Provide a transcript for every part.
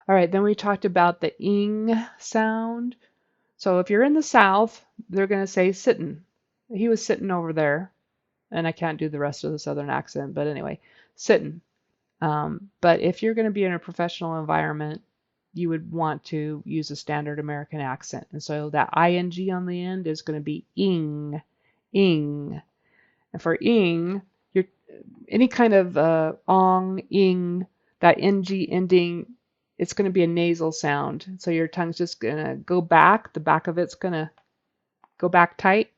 All right, then we talked about the ing sound. So if you're in the South, they're going to say sittin'. He was sitting over there, and I can't do the rest of the Southern accent, but anyway, sittin'. But if you're going to be in a professional environment, you would want to use a standard American accent. And so that ing on the end is going to be ing, ing. And for ing, you're any kind of ong, ing, that ng ending, it's going to be a nasal sound. So your tongue's just going to go back. The back of it's going to go back tight.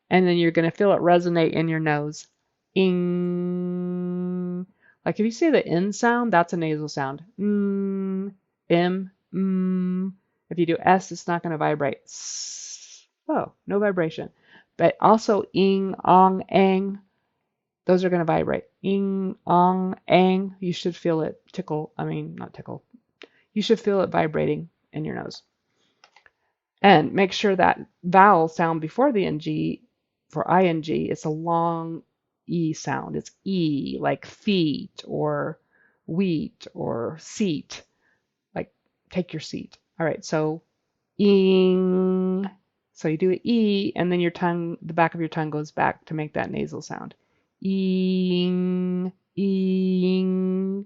And then you're going to feel it resonate in your nose. Ing. Like if you say the N sound, that's a nasal sound. Mm, M, mm. If you do S, it's not going to vibrate. S. Oh, no vibration. But also ing, ong, ang, those are going to vibrate. Ing, ong, ang. You should feel it tickle. I mean, not tickle. You should feel it vibrating in your nose. And make sure that vowel sound before the ng for ing, it's a long E sound. It's E, like feet or wheat or seat, like take your seat. All right, so ing. So you do an E, and then your tongue, the back of your tongue goes back to make that nasal sound. Ing, ing.